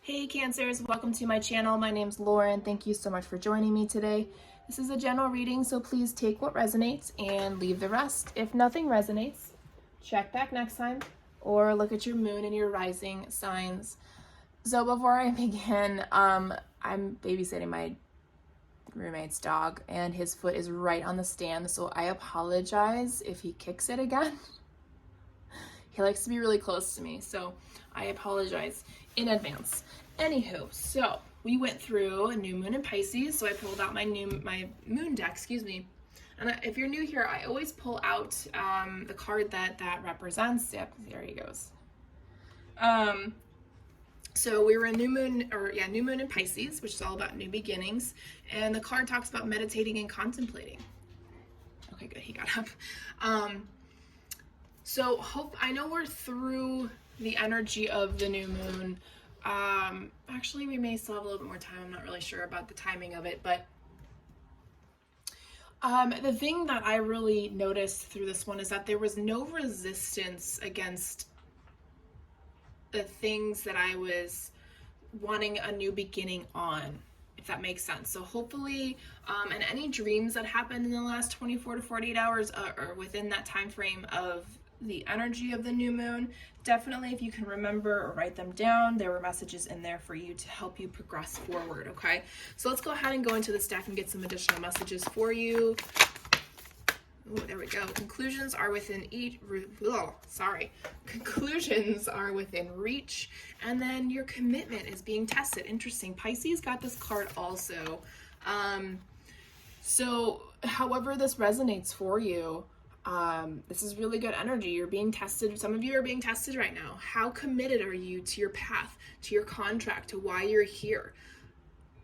Hey Cancers, welcome to my channel. My name's Lauren. Thank you so much for joining me today. This is a general reading, so please take what resonates and leave the rest. If nothing resonates, check back next time or look at your moon and your rising signs. So before I begin, I'm babysitting my roommate's dog and his foot is right on the stand, so I apologize if he kicks it again. He likes to be really close to me, so I apologize in advance. Anywho, so we went through a new moon in Pisces, so I pulled out my moon deck, And if you're new here, I always pull out the card that represents. Yep, there he goes. So we were in new moon in Pisces, which is all about new beginnings, and the card talks about meditating and contemplating. Okay, good, he got up. So I know we're through the energy of the new moon. Actually, we may still have a little bit more time. I'm not really sure about the timing of it, but the thing that I really noticed through this one is that there was no resistance against the things that I was wanting a new beginning on, if that makes sense. So hopefully, and any dreams that happened in the last 24 to 48 hours or within that time frame of the energy of the new moon, definitely if you can remember or write them down, there were messages in there for you to help you progress forward, okay? So let's go ahead and go into this deck and get some additional messages for you. Oh, there we go. Conclusions are within Conclusions are within reach, and then your commitment is being tested. Interesting. Pisces got this card also. So however this resonates for you, this is really good energy. You're being tested. Some of you are being tested right now. How committed are you to your path, to your contract, to why you're here?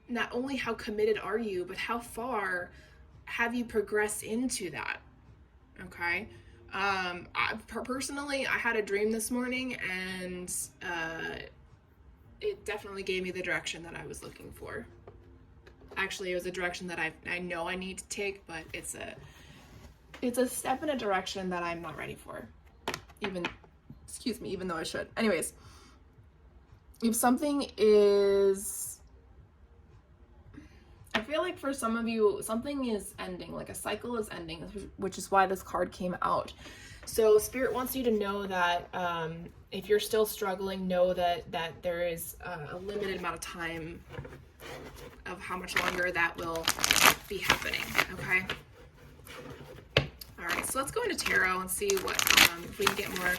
Not only how committed are you, but how far have you progressed into that? Okay. Personally, I had a dream this morning, and it definitely gave me the direction that I was looking for. Actually, it was a direction that I know I need to take, but it's a step in a direction that I'm not ready for. Even though I should. Anyways, if something is, I feel like for some of you, something is ending, like a cycle is ending, which is why this card came out. So Spirit wants you to know that if you're still struggling, know that there is a limited amount of time of how much longer that will be happening, okay? All right, so let's go into tarot and see what if we can get more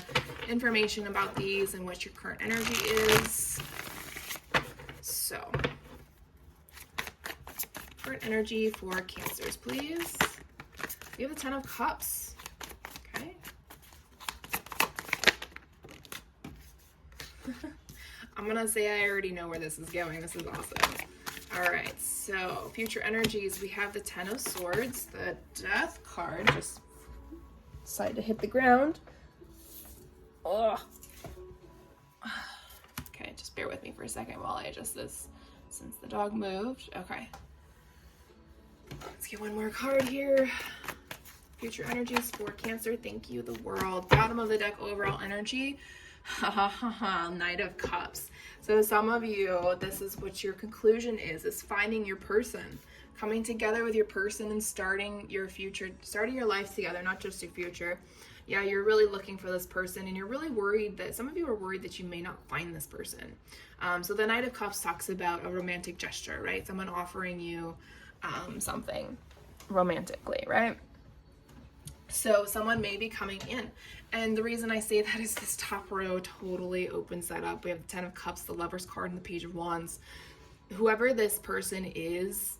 information about these and what your current energy is. So, current energy for Cancers, please. We have the Ten of Cups. Okay. I'm gonna say I already know where this is going. This is awesome. All right, so future energies. We have the Ten of Swords, the Death card. Just decided to hit the ground. Ugh. Okay, just bear with me for a second while I adjust this since the dog moved. Okay. Let's get one more card here. Future energies for Cancer. Thank you, the world. Bottom of the deck, overall energy. Knight of Cups. So some of you, this is what your conclusion is finding your person, coming together with your person and starting your future, starting your life together, not just your future. Yeah, you're really looking for this person, and you're really worried that some of you are worried that you may not find this person. So the Knight of Cups talks about a romantic gesture, right? Someone offering you something romantically, right? So someone may be coming in. And the reason I say that is this top row totally opens that up. We have the Ten of Cups, the Lover's card, and the Page of Wands. Whoever this person is,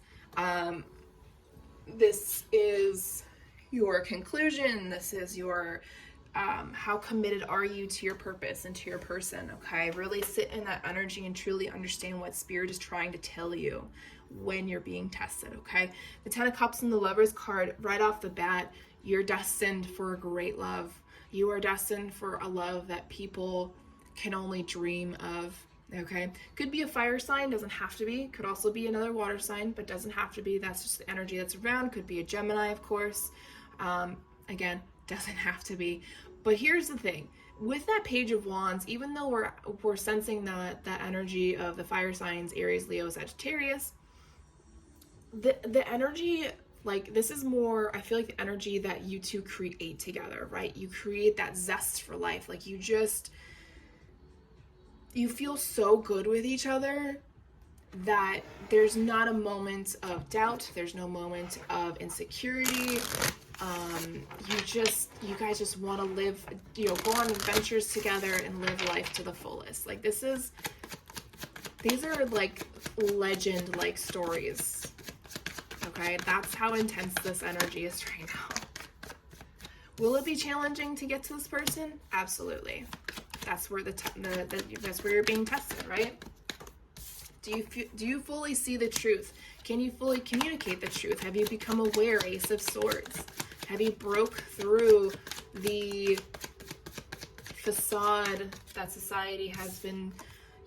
this is your conclusion. This is your, how committed are you to your purpose and to your person, okay? Really sit in that energy and truly understand what Spirit is trying to tell you when you're being tested, okay? The Ten of Cups and the Lover's card, right off the bat, you're destined for a great love. You are destined for a love that people can only dream of, okay? Could be a fire sign, doesn't have to be. Could also be another water sign, but doesn't have to be. That's just the energy that's around. Could be a Gemini, of course. Again, doesn't have to be. But here's the thing. with that Page of Wands, even though we're sensing that energy of the fire signs, Aries, Leo, Sagittarius, the energy, like, this is more, I feel like the energy that you two create together, right? You create that zest for life. Like, you feel so good with each other that there's not a moment of doubt. There's no moment of insecurity. You guys just want to live, go on adventures together and live life to the fullest. Like, these are like legend-like stories. Okay, that's how intense this energy is right now. Will it be challenging to get to this person? Absolutely. That's where that's where you're being tested, right? Do you fully see the truth? Can you fully communicate the truth? Have you become aware, Ace of Swords? Have you broke through the facade that society has been,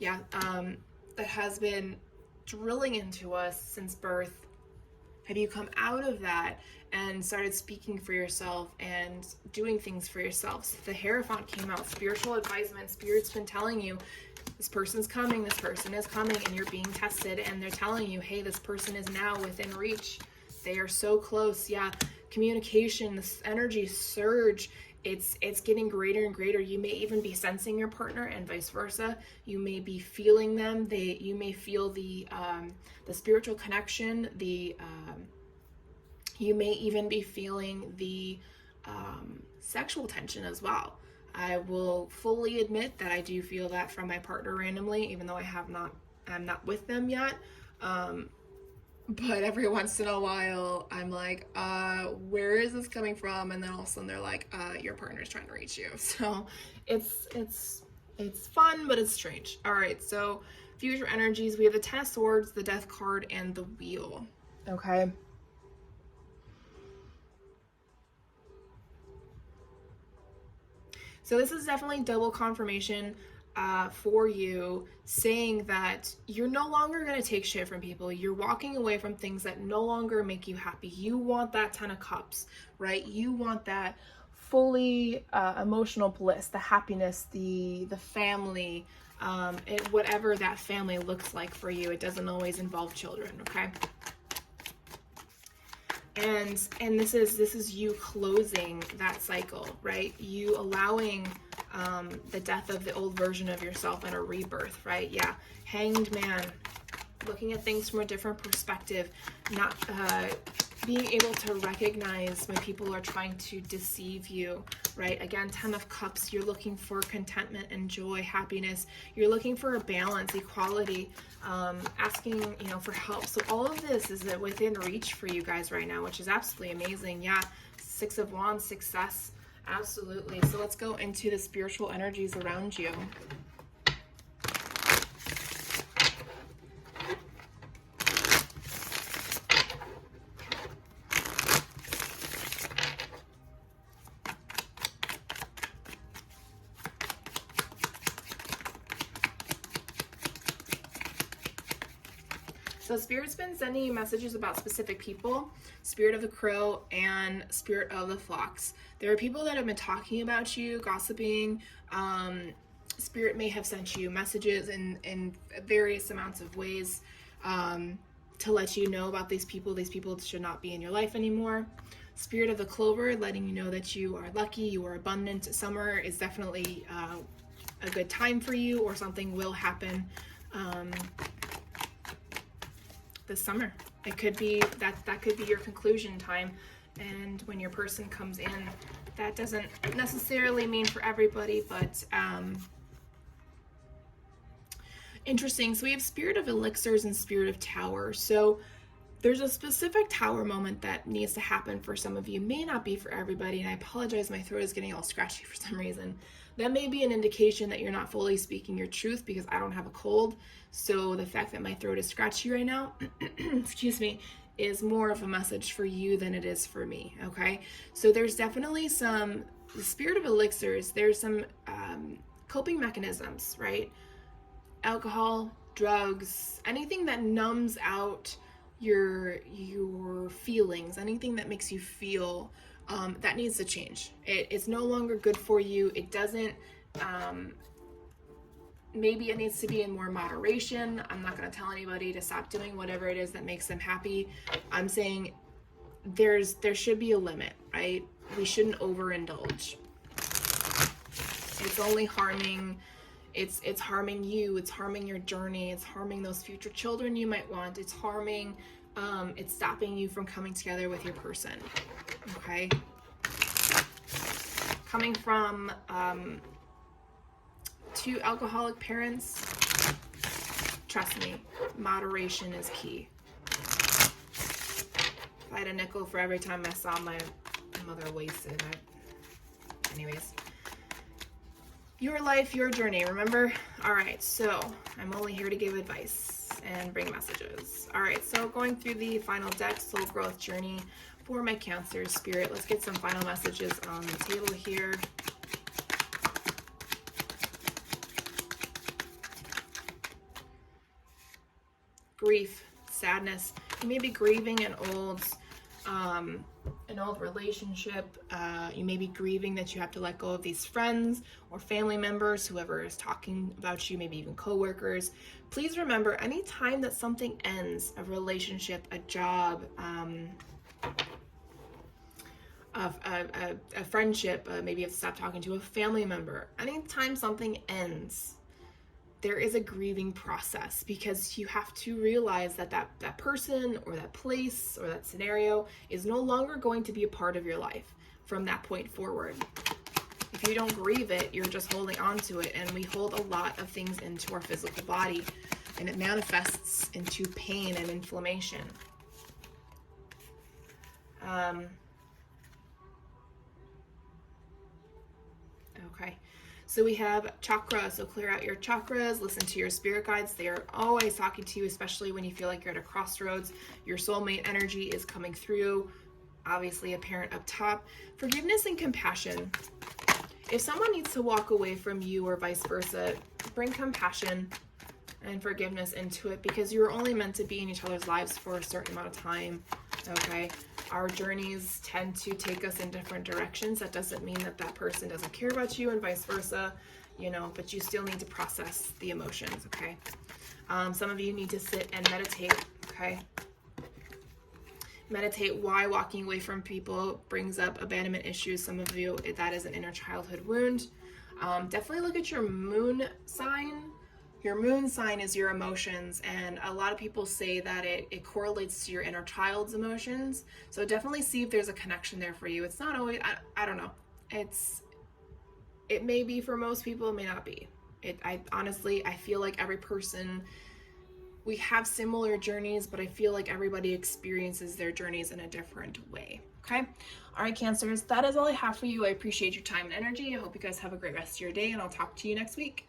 that has been drilling into us since birth? Have you come out of that and started speaking for yourself and doing things for yourselves? The Hierophant came out, spiritual advisement. Spirit's been telling you, this person's coming, this person is coming, and you're being tested, and they're telling you, hey, this person is now within reach. They are so close. Yeah, communication, this energy surge, it's getting greater and greater. You may even be sensing your partner and vice versa. You may be feeling them. You may feel the spiritual connection. You may even be feeling the sexual tension as well. I will fully admit that I do feel that from my partner randomly, even though I'm not with them yet. But every once in a while, I'm like, where is this coming from? And then all of a sudden they're like, your partner's trying to reach you. So it's fun, but it's strange. All right, so future energies, we have the Ten of Swords, the Death card, and the Wheel. Okay. So this is definitely double confirmation for you, saying that you're no longer going to take shit from people. You're walking away from things that no longer make you happy. You want that Ten of Cups, right? You want that fully emotional bliss, the happiness, the family, whatever that family looks like for you. It doesn't always involve children, okay? And this is you closing that cycle, right? You allowing the death of the old version of yourself and a rebirth, right? Yeah, Hanged Man, looking at things from a different perspective, not being able to recognize when people are trying to deceive you, right? Again, Ten of Cups, you're looking for contentment and joy, happiness. You're looking for a balance, equality, asking, for help. So all of this is within reach for you guys right now, which is absolutely amazing. Yeah, Six of Wands, success, absolutely. So let's go into the spiritual energies around you. So Spirit's been sending you messages about specific people, Spirit of the Crow and Spirit of the Fox. There are people that have been talking about you, gossiping. Spirit may have sent you messages in various amounts of ways to let you know about these people. These people should not be in your life anymore. Spirit of the Clover, letting you know that you are lucky, you are abundant. Summer is definitely a good time for you, or something will happen this summer. It could be that could be your conclusion time, and when your person comes in, that doesn't necessarily mean for everybody, but interesting. So we have Spirit of Elixirs and Spirit of Tower. So there's a specific tower moment that needs to happen for some of you. May not be for everybody, and I apologize, my throat is getting all scratchy for some reason. That may be an indication that you're not fully speaking your truth, because I don't have a cold. So the fact that my throat is scratchy right now, excuse me, is more of a message for you than it is for me, okay? So there's definitely the Spirit of Elixirs, there's some coping mechanisms, right? Alcohol, drugs, anything that numbs out your feelings, anything that makes you feel, that needs to change. It's no longer good for you. It doesn't Maybe it needs to be in more moderation. I'm not going to tell anybody to stop doing whatever it is that makes them happy. I'm saying there should be a limit, right? We shouldn't overindulge. It's only harming, it's harming you, it's harming your journey, it's harming those future children you might want, it's harming, it's stopping you from coming together with your person, okay? Coming from 2 alcoholic parents, trust me, moderation is key. If I had a nickel for every time I saw my mother wasted, anyways. Your life, your journey, remember? All right, so I'm only here to give advice and bring messages. All right, so going through the final deck, soul growth journey for my Cancer spirit. Let's get some final messages on the table here. Grief, sadness. You may be grieving an old relationship. You may be grieving that you have to let go of these friends or family members, whoever is talking about you, maybe even coworkers. Please remember, anytime that something ends, a relationship, a job, a friendship, maybe you have to stop talking to a family member. Anytime something ends, there is a grieving process, because you have to realize that that person or that place or that scenario is no longer going to be a part of your life from that point forward. If you don't grieve it, you're just holding on to it, and we hold a lot of things into our physical body, and it manifests into pain and inflammation. Okay. So we have chakra, so clear out your chakras, listen to your spirit guides. They are always talking to you, especially when you feel like you're at a crossroads. Your soulmate energy is coming through, obviously apparent up top. Forgiveness and compassion. If someone needs to walk away from you or vice versa, bring compassion and forgiveness into it, because you're only meant to be in each other's lives for a certain amount of time, okay? Our journeys tend to take us in different directions. That doesn't mean that that person doesn't care about you and vice versa, you know, but you still need to process the emotions, okay? Some of you need to sit and meditate, okay? Meditate why walking away from people brings up abandonment issues. Some of you, that is an inner childhood wound. Definitely look at your moon sign. Your moon sign is your emotions, and a lot of people say that it correlates to your inner child's emotions. So definitely see if there's a connection there for you. It's not always, I don't know. It may be for most people, it may not be. Honestly, I feel like every person, we have similar journeys, but I feel like everybody experiences their journeys in a different way. Okay? All right, Cancers, that is all I have for you. I appreciate your time and energy. I hope you guys have a great rest of your day, and I'll talk to you next week.